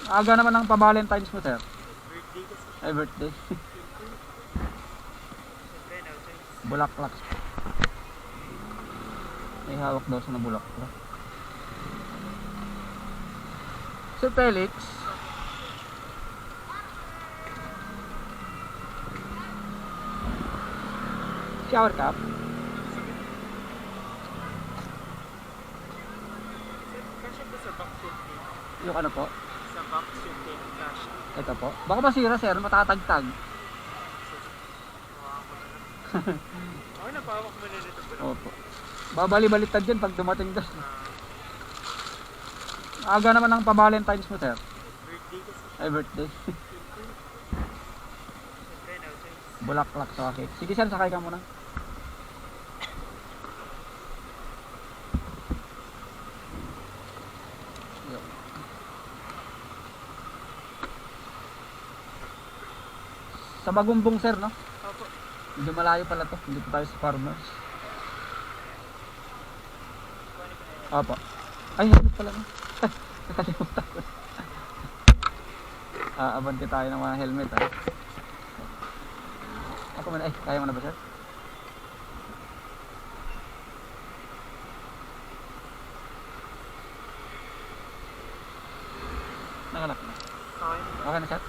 Aga naman ang pa-Valentine's mo, sir. Birthday kasi. Ay, birthday. Siyempre, no choice. Bulaklak. May hawak daw sa na bulaklak. Sir Felix. Shower cap. Kasya ba sa box yung pin? Yung ano po? Sa box yung pin, kasya. Ito po. Baka masira, sir. Matatagtag. Hawakan ko na lang. Okay, napahawak mo na nito. Opo. Babali-baliktad yan pag dumating doon. Aga naman ang pa-Valentine's mo, sir. Birthday kasi. Ay, birthday. Siyempre, no choice. Bulaklak sa cake. Sige, sir. Sakay ka muna. Sa Bagumbong, sir, no? Opo. Medyo malayo pala to. Hindi pa tayo sa farmers. Opo. Ay, helmet pala, no? Nakalimutan ko. Abante tayo ng mga helmet, ha? Ako man, ay, kaya mo na ba, sir? Nakalak na. Okay. Okay na, sir?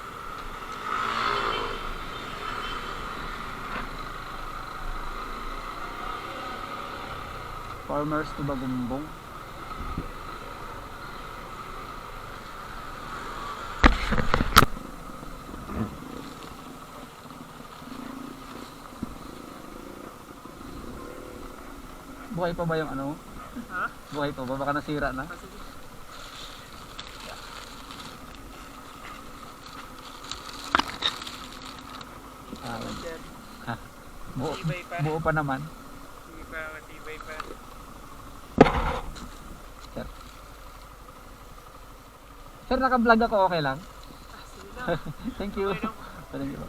Farmers to Bagumbong. Buhay pa ba yung ano? Ha? Buhay pa ba? Baka nasira na. Kasi Ah, sir, buo, Matibay pa. buo pa naman. hindi pa, matibay pa. Sir. Sir, naka-vlog ako, okay lang? Sige lang. Thank you. Okay lang. Thank you.